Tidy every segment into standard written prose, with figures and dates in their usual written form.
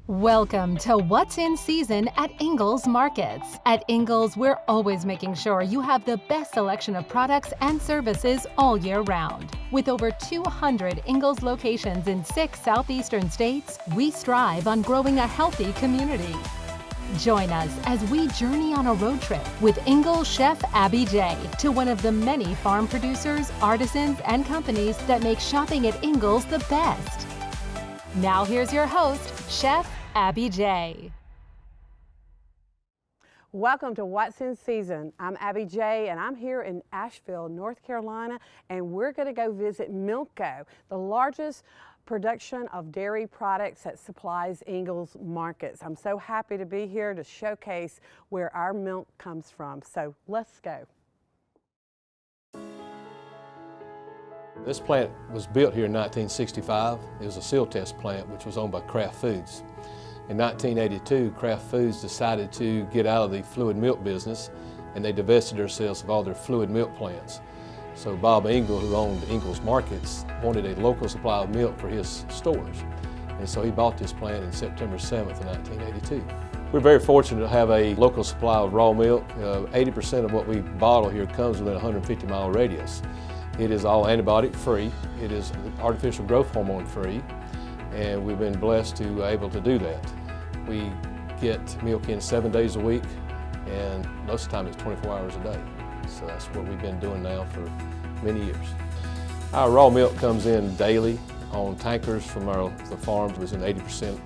Welcome to What's in Season at Ingles Markets. At Ingles, we're always making sure you have the best selection of products and services all year round. With over 200 Ingles locations in 6 southeastern states, we strive on growing a healthy community. Join us as we journey on a road trip with Ingles chef Abby J to one of the many farm producers, artisans, and companies that make shopping at Ingles the best. Now here's your host, Chef Abby J. Welcome to What's in Season. I'm Abby J, and I'm here in Asheville, North Carolina, and we're going to go visit Milco, the largest production of dairy products that supplies Ingles Markets. I'm so happy to be here to showcase where our milk comes from. So let's go. This plant was built here in 1965. It was a seal test plant which was owned by Kraft Foods. In 1982, Kraft Foods decided to get out of the fluid milk business, and they divested themselves of all their fluid milk plants. So Bob Ingles, who owned Ingles Markets, wanted a local supply of milk for his stores. And so he bought this plant in September 7th of 1982. We're very fortunate to have a local supply of raw milk. 80% of what we bottle here comes within a 150-mile radius. It is all antibiotic free. It is artificial growth hormone free. And we've been blessed to be able to do that. We get milk in 7 days a week, and most of the time it's 24 hours a day. So that's what we've been doing now for many years. Our raw milk comes in daily on tankers from the farms. Within 80%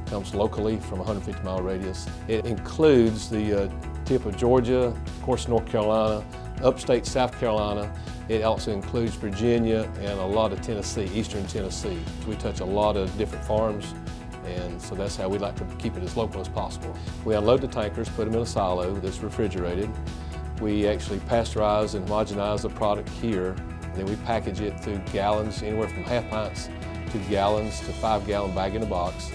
comes locally from a 150-mile radius. It includes the tip of Georgia, of course North Carolina, upstate South Carolina. It also includes Virginia and a lot of Tennessee, eastern Tennessee. We touch a lot of different farms, and so that's how we like to keep it as local as possible. We unload the tankers, put them in a silo that's refrigerated. We actually pasteurize and homogenize the product here, and then we package it through gallons, anywhere from half pints to gallons to 5-gallon bag in a box,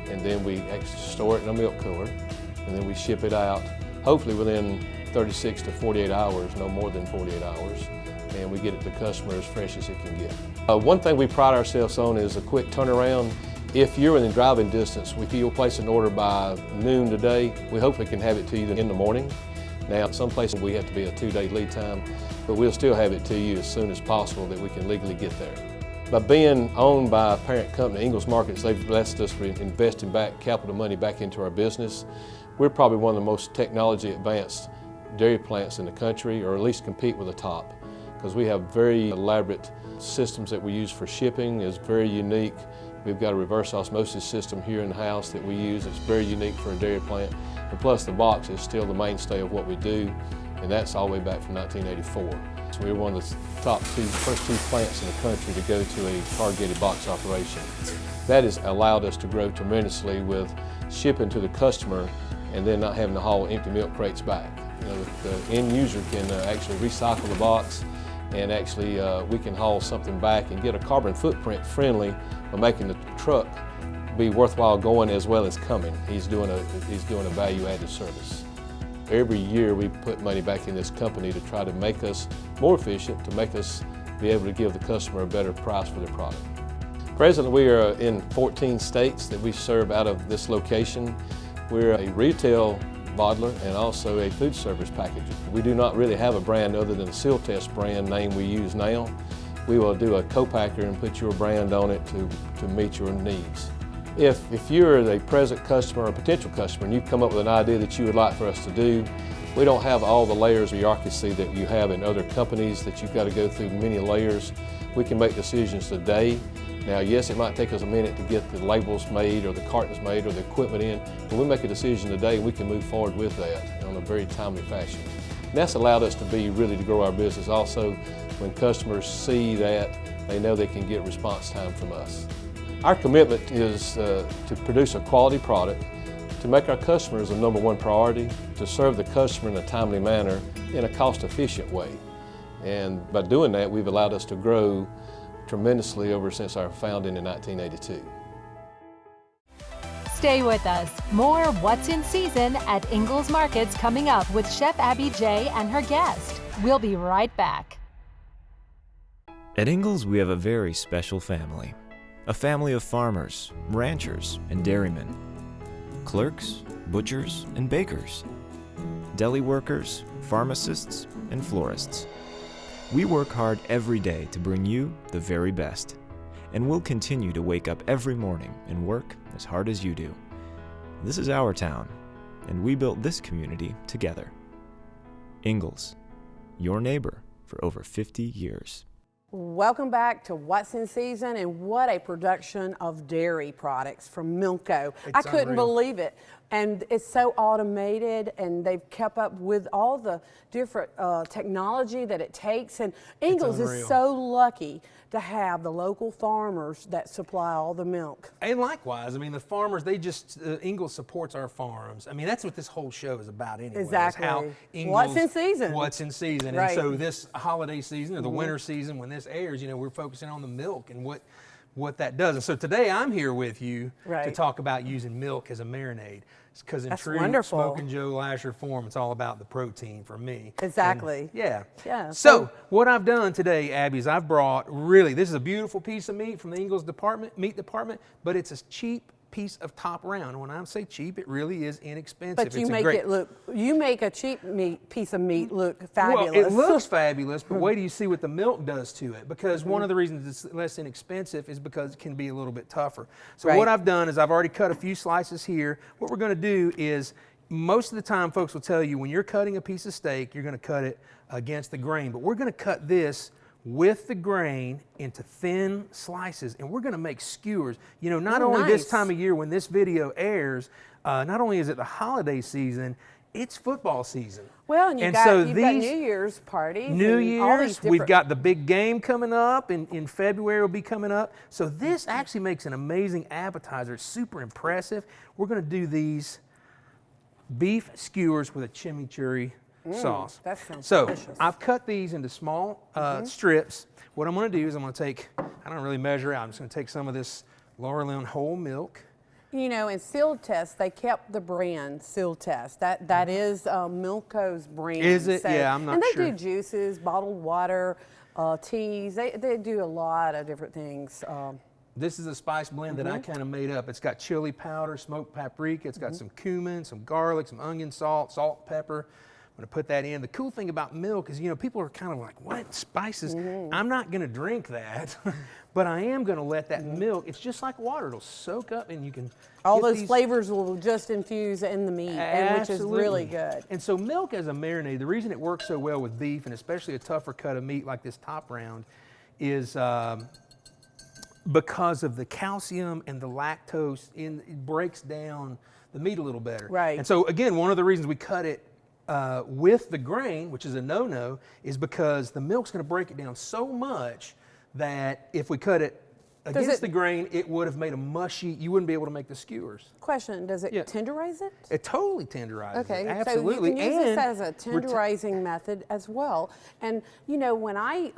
and then we actually store it in a milk cooler, and then we ship it out, hopefully within 36 to 48 hours, no more than 48 hours. And we get it to the customer as fresh as it can get. One thing we pride ourselves on is a quick turnaround. If you're within driving distance, if you'll place an order by noon today, we hopefully can have it to you in the morning. Now, some places we have to be a 2-day lead time, but we'll still have it to you as soon as possible that we can legally get there. By being owned by a parent company, Ingles Markets, they've blessed us with investing back capital money back into our business. We're probably one of the most technology advanced dairy plants in the country, or at least compete with the top, because we have very elaborate systems that we use for shipping. It's very unique. We've got a reverse osmosis system here in the house that we use. It's very unique for a dairy plant. And plus the box is still the mainstay of what we do, and that's all the way back from 1984. So we're one of the first two plants in the country to go to a corrugated box operation. That has allowed us to grow tremendously with shipping to the customer and then not having to haul empty milk crates back. You know, the end user can actually recycle the box, and actually we can haul something back and get a carbon footprint friendly by making the truck be worthwhile going as well as coming. He's doing a value-added service. Every year we put money back in this company to try to make us more efficient, to make us be able to give the customer a better price for their product. Presently we are in 14 states that we serve out of this location. We're a retail bottler and also a food service packager. We do not really have a brand other than the seal test brand name we use now. We will do a co-packer and put your brand on it to meet your needs. If you're a present customer or potential customer and you've come up with an idea that you would like for us to do, we don't have all the layers of bureaucracy that you have in other companies that you've got to go through many layers. We can make decisions today. Now, yes, it might take us a minute to get the labels made or the cartons made or the equipment in, but we make a decision today and we can move forward with that in a very timely fashion. And that's allowed us to grow our business. Also, when customers see that, they know they can get response time from us. Our commitment is to produce a quality product, to make our customers a #1 priority, to serve the customer in a timely manner in a cost-efficient way. And by doing that, we've allowed us to grow tremendously since our founding in 1982. Stay with us. More What's in Season at Ingles Markets coming up with Chef Abby J and her guest. We'll be right back. At Ingles, we have a very special family. A family of farmers, ranchers, and dairymen. clerks, butchers, and bakers, deli workers, pharmacists, and florists. We work hard every day to bring you the very best, and we'll continue to wake up every morning and work as hard as you do. This is our town, and we built this community together. Ingles, your neighbor for over 50 years. Welcome back to What's in Season, and what a production of dairy products from Milco. I couldn't unreal. believe it. And it's so automated, and they've kept up with all the different technology that it takes. And Ingles is unreal. so lucky to have the local farmers that supply all the milk. And likewise, I mean, the farmers, they just, Ingles supports our farms. I mean, that's what this whole show is about anyway. is Exactly. How Ingles, What's in season. What's in season. Right. And so this holiday season, or the winter season, when this airs, you know, we're focusing on the milk and what that does. And so today I'm here with you to Right. talk about using milk as a marinade. Because in That's true wonderful. Smoking Joe Lasher form, it's all about the protein for me. Exactly. And, yeah. Yeah. So what I've done today, Abby, is I've brought this is a beautiful piece of meat from the Ingles meat department, but it's a cheap piece of top round. And when I say cheap, it really is inexpensive. But you It's a make great, it look, you make a cheap piece of meat look fabulous. Well, it looks fabulous, but wait till you see what the milk does to it. Because one of the reasons it's less inexpensive is because it can be a little bit tougher. So Right. what I've done is I've already cut a few slices here. What we're going to do is, most of the time folks will tell you when you're cutting a piece of steak, you're going to cut it against the grain. But we're going to cut this with the grain into thin slices, and we're going to make skewers. You know, not only this nice. time of year when this video airs, not only is it the holiday season, it's football season. Well, and you've got New Year's parties. New and all these Year's, we've different- got the big game coming up, in February will be coming up. So this actually makes an amazing appetizer. It's super impressive. We're going to do these beef skewers with a chimichurri sauce. that sounds so delicious. I've cut these into small strips. What I'm going to do is I'm going to take, I don't really measure out, I'm just going to take some of this Laurelin whole milk. You know, in Sealed Test, they kept the brand Sealed Test. That is Milco's brand. Is it? Yeah, I'm not and they sure. do juices, bottled water, teas. They do a lot of different things. This is a spice blend that I kind of made up. It's got chili powder, smoked paprika. It's got some cumin, some garlic, some onion salt, salt, pepper. I'm going to put that in. The cool thing about milk is, you know, people are kind of like, what, spices? I'm not going to drink that, but I am going to let that milk, it's just like water. It'll soak up and you can All get those these- flavors will just infuse in the meat, and which is really Absolutely. good. And so milk as a marinade, the reason it works so well with beef, and especially a tougher cut of meat like this top round, is because of the calcium and the lactose, it breaks down the meat a little better. Right. And so again, one of the reasons we cut it with the grain, which is a no-no, is because the milk's going to break it down so much that if we cut it against the grain, it would have made a mushy, you wouldn't be able to make the skewers. Question, does it Yeah. tenderize it? It totally tenderizes Okay, it, absolutely. so you can use this as a we're tenderizing method as well. And you know, when I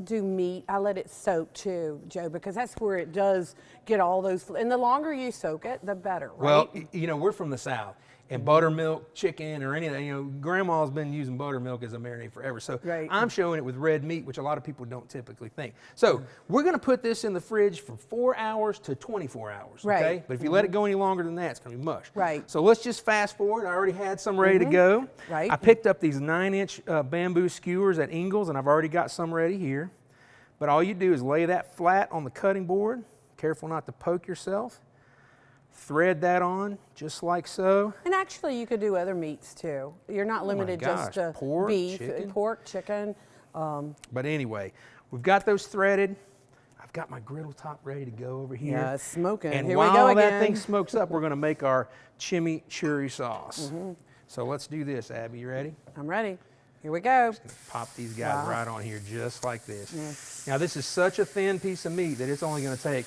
do meat, I let it soak too, Joe, because that's where it does get all those. And the longer you soak it, the better, right? Well, you know, we're from the South, and buttermilk, chicken, or anything, you know, Grandma's been using buttermilk as a marinade forever. So Right. I'm showing it with red meat, which a lot of people don't typically think. So we're going to put this in the fridge from 4 hours to 24 hours, Right. okay? But if you let it go any longer than that, it's going to be mush. Right. So let's just fast forward. I already had some ready to go. Right. I picked up these 9-inch bamboo skewers at Ingles, and I've already got some ready here. But all you do is lay that flat on the cutting board. Careful not to poke yourself. Thread that on just like so. And actually, you could do other meats too. You're not limited just gosh, to pork, beef, chicken. chicken. But anyway, we've got those threaded. I've got my griddle top ready to go over here. Yeah, it's smoking. And Here we while go that again. thing smokes up, we're going to make our chimichurri sauce. So let's do this, Abby. You ready? I'm ready. Here we go. Pop these guys Wow. right on here just like this. Now this is such a thin piece of meat that it's only going to take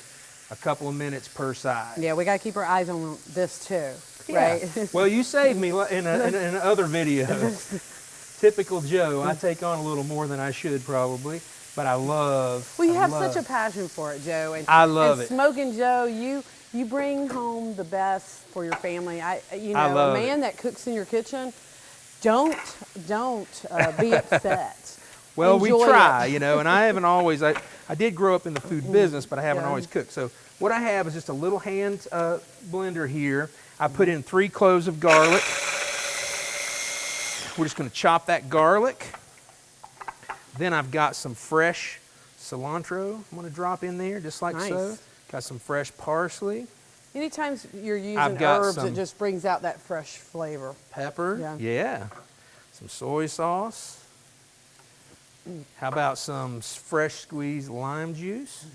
a couple of minutes per side. Yeah, we got to keep our eyes on this too, Yeah. right? Well, you saved me in another video. Typical Joe, I take on a little more than I should probably, but I love. Well, you I have love- such a passion for it, Joe. And, I love and it. Smoking Joe, you bring home the best for your family. You know, I love a man it. that cooks in your kitchen, don't be upset. Well, we enjoy try, it. you know, and I haven't always, I did grow up in the food business, but I haven't Yeah. always cooked. So what I have is just a little hand blender here. I put in 3 cloves of garlic. We're just going to chop that garlic. Then I've got some fresh cilantro I'm going to drop in there, just like so. Nice. Got some fresh parsley. Anytime you're using I've got herbs, some it just brings out that fresh flavor. Pepper. Yeah. Some soy sauce. How about some fresh squeezed lime juice?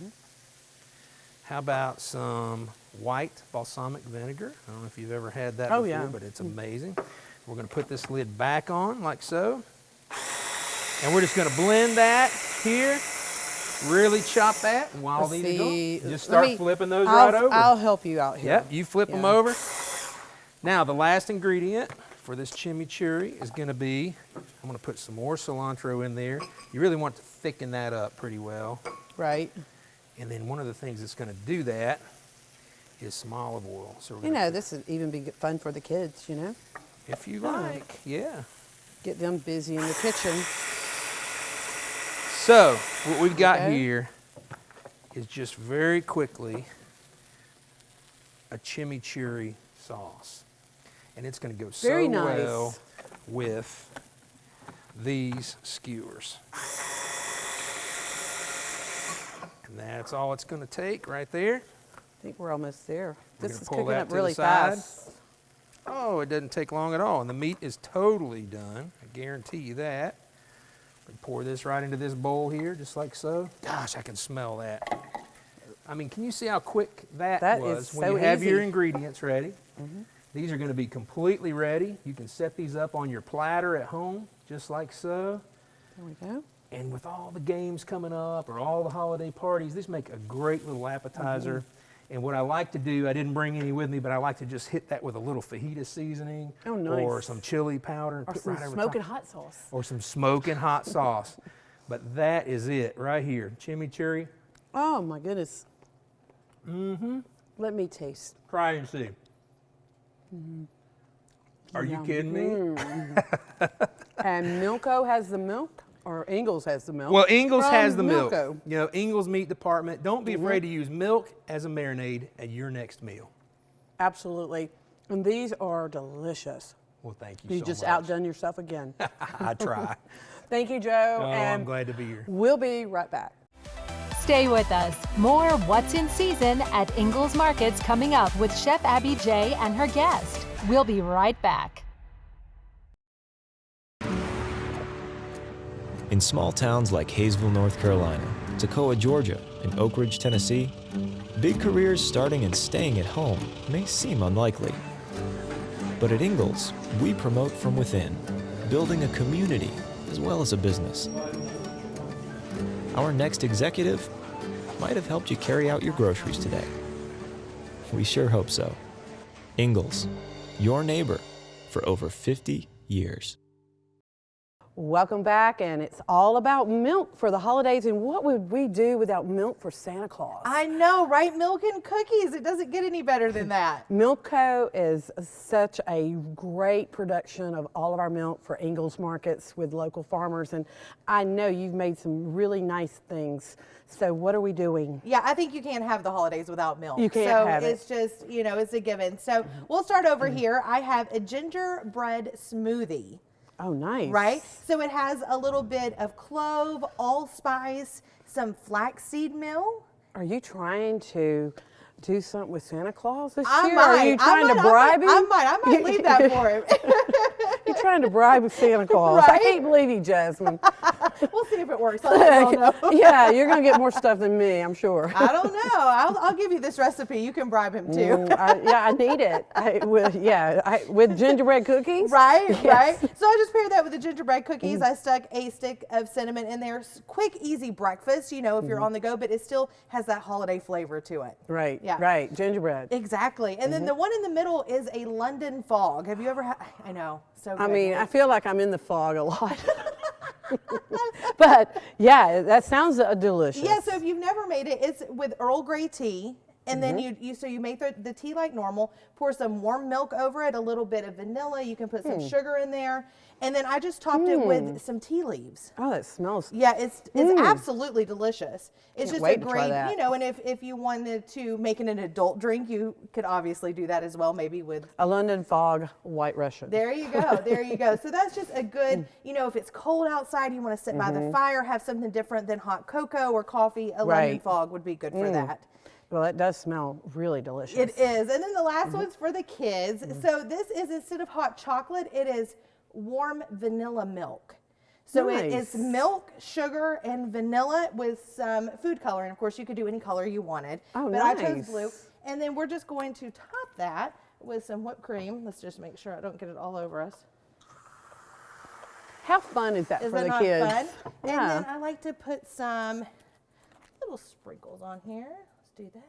How about some white balsamic vinegar? I don't know if you've ever had that before, yeah. but it's amazing. We're going to put this lid back on like so. And we're just going to blend that here. Really chop that. And while Let's these are see. going, just Let start me- flipping those right over. I'll help you out here. Yep, you flip them Yeah. over. Now, the last ingredient for this chimichurri is going to be, I'm going to put some more cilantro in there. You really want to thicken that up pretty well. Right. And then one of the things that's going to do that is some olive oil. So we're You gonna know, this would even be fun for the kids, you know? if you like, yeah. Get them busy in the kitchen. So what we've got Okay. here is just very quickly a chimichurri sauce. And it's going to go so Very nice. well with these skewers. And that's all it's going to take right there. I think we're almost there. We're This gonna is pull cooking that up to the really side. fast. Oh, it doesn't take long at all. And the meat is totally done. I guarantee you that. We pour this right into this bowl here, just like so. Gosh, I can smell that. I mean, can you see how quick that was is when so you have your easy. ingredients ready? These are going to be completely ready. You can set these up on your platter at home, just like so. There we go. And with all the games coming up or all the holiday parties, these make a great little appetizer. And what I like to do, I didn't bring any with me, but I like to just hit that with a little fajita seasoning. Oh, nice. Or some chili powder. And Or put some right over smoking top. hot sauce. Or some smoking hot sauce. But that is it right here. Chimichurri. Oh, my goodness. Let me taste. Try and see. Are you kidding me? And Milco has the milk, or Ingles has the milk? Well, Ingles From has the milk. Milco. You know, Ingles meat department. Don't be afraid to use milk as a marinade at your next meal. Absolutely. And these are delicious. Well, thank you You so just much. outdone yourself again. I try. Thank you, Joe. Oh, and I'm glad to be here. we'll be right back. Stay with us. More What's in Season at Ingles Markets coming up with Chef Abby J and her guest. We'll be right back. In small towns like Hayesville, North Carolina, Toccoa, Georgia, and Oak Ridge, Tennessee, big careers starting and staying at home may seem unlikely. But at Ingles, we promote from within, building a community as well as a business. Our next executive might have helped you carry out your groceries today. We sure hope so. Ingles, your neighbor for over 50 years. Welcome back, and it's all about milk for the holidays. And what would we do without milk for Santa Claus? I know, right? Milk and cookies. It doesn't get any better than that. Milco is such a great production of all of our milk for Ingles Markets with local farmers, and I know you've made some really nice things. So what are we doing? Yeah, I think you can't have the holidays without milk. You can't so have it. it's just, you know, it's a given. So we'll start over here. I have a gingerbread smoothie. Oh, nice. Right? So it has a little bit of clove, allspice, some flaxseed meal. Are you trying to do something with Santa Claus this I year? might. Are you trying to bribe him? I might leave that for him. You're trying to bribe Santa Claus. I Right? can't believe you, Jasmine. We'll see if it works. I'll let you all know. Yeah, you're going to get more stuff than me, I'm sure. I don't know. I'll give you this recipe. You can bribe him too. I need it. With gingerbread cookies. Right, Yes. right. So I just paired that with the gingerbread cookies. I stuck a stick of cinnamon in there. Quick, easy breakfast, you know, if you're on the go, but it still has that holiday flavor to it. Right, Yeah. right, gingerbread. Exactly. And then the one in the middle is a London fog. Have you ever had? I know. So good. I mean, I feel like I'm in the fog a lot. But yeah, that sounds delicious. Yeah, so if you've never made it, it's with Earl Grey tea And then you make the tea like normal, pour some warm milk over it, a little bit of vanilla, you can put some sugar in there, and then I just topped it with some tea leaves. Oh, it smells. Yeah, it's absolutely delicious. It's just wait a to try great, that. you know, and if you wanted to make it an adult drink, you could obviously do that as well, maybe with A London Fog White Russian. there you go. There you go. So that's just a good, you know, if it's cold outside, you want to sit by the fire, have something different than hot cocoa or coffee, a London Fog would be good for that. Well, it does smell really delicious. It is. And then the last one's for the kids. So this is, instead of hot chocolate, it is warm vanilla milk. So it's milk, sugar, and vanilla with some food coloring. Of course, you could do any color you wanted. Oh, but nice. I chose blue. And then we're just going to top that with some whipped cream. Let's just make sure I don't get it all over us. How fun is that Is for that the not kids? fun? Yeah. And then I like to put some little sprinkles on here. Let's do that.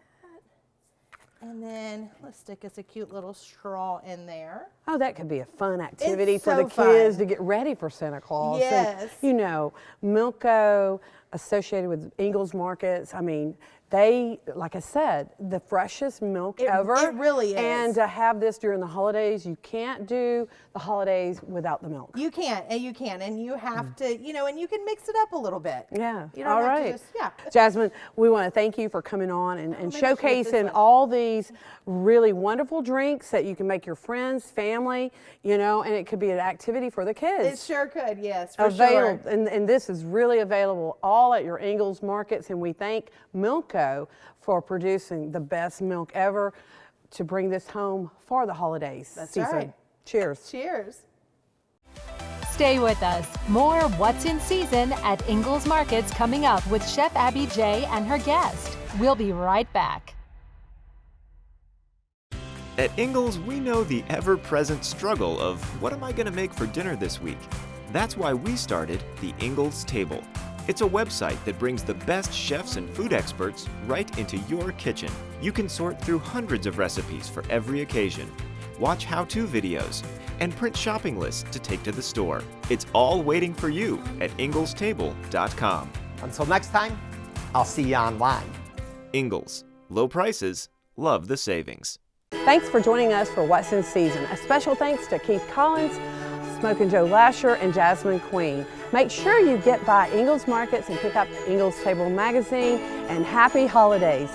And then let's stick us a cute little straw in there. Oh, that could be a fun activity It's for the so kids fun. to get ready for Santa Claus. Yes. And, you know, Milco, associated with Ingles markets, I mean, they, like I said, the freshest milk ever. It really is. And to have this during the holidays, you can't do the holidays without the milk. You can't, and you have to, you know, and you can mix it up a little bit. Yeah. You don't All have right. to just, yeah. Jasmine, we want to thank you for coming on and maybe I should get this showcasing one. all these really wonderful drinks that you can make your friends, family, you know, and it could be an activity for the kids. It sure could, yes, for Available, sure. and this is really available all at your Ingles markets, and we thank Milco for producing the best milk ever to bring this home for the holidays season. right. Cheers. Cheers. Stay with us. More What's in Season at Ingles Markets coming up with Chef Abby J and her guest. We'll be right back. At Ingles, we know the ever-present struggle of what am I going to make for dinner this week? That's why we started the Ingles Table. It's a website that brings the best chefs and food experts right into your kitchen. You can sort through hundreds of recipes for every occasion, watch how-to videos, and print shopping lists to take to the store. It's all waiting for you at inglestable.com. Until next time, I'll see you online. Ingles. Low prices, love the savings. Thanks for joining us for What's in Season. A special thanks to Keith Collins, Smokin' Joe Lasher, and Jasmine Queen. Make sure you get by Ingles Markets and pick up Ingles Table magazine, and happy holidays.